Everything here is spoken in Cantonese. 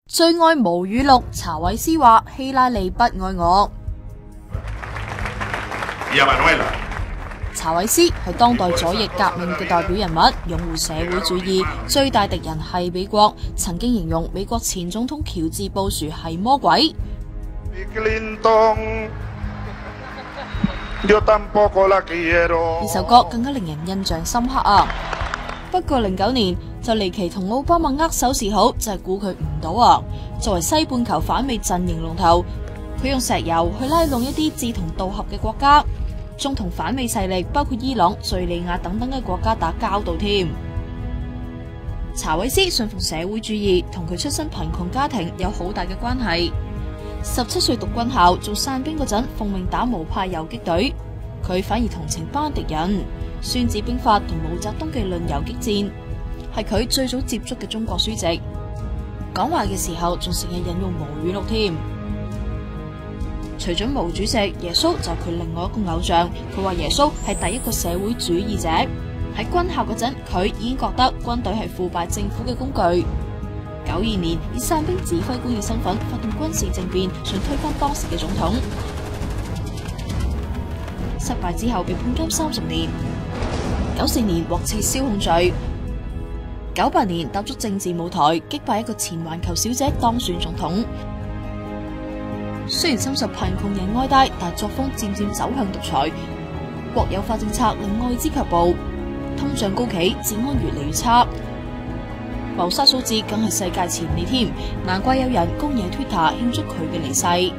最愛無語錄，查韋斯話希拉里不愛我。查韋斯係當代左翼革命嘅代表人物，擁護社會主義，最大敵人係美國，曾經形容美國前總統喬治布殊係魔鬼。呢首歌更加令人印象深刻啊！不過09年就離奇同奧巴馬握手示好，就係估佢唔到啊！作為西半球反美陣營龍頭，佢用石油去拉攏一啲志同道合嘅國家，仲同反美勢力包括伊朗、敘利亞等等嘅國家打交道添。查韋斯信奉社會主義，同佢出身貧窮家庭有好大嘅關係。17歲讀軍校，做傘兵嗰陣奉命打毛派游擊隊，佢反而同情班敵人。孫子兵法同毛澤東嘅論游擊戰係佢最早接觸嘅中國書籍。講話嘅時候仲成日引用毛語錄添。除咗毛主席，耶穌就係佢另外一個偶像。佢話耶穌係第一個社會主義者。喺軍校嗰陣，佢已經覺得軍隊係腐敗政府嘅工具。92年以傘兵指揮官嘅身份發動軍事政變，想推翻當時嘅總統。失敗之後被判監30年。94年獲撤銷控罪。98年踏足政治舞台，擊敗一個前環球小姐當選總統。雖然深受貧窮人愛戴，但作風漸漸走向獨裁。國有化政策令愛之卻步，通脹高企，治安越嚟越差。謀殺數字更係世界前列添，難怪有人公然 Twitter 慶祝佢嘅離世。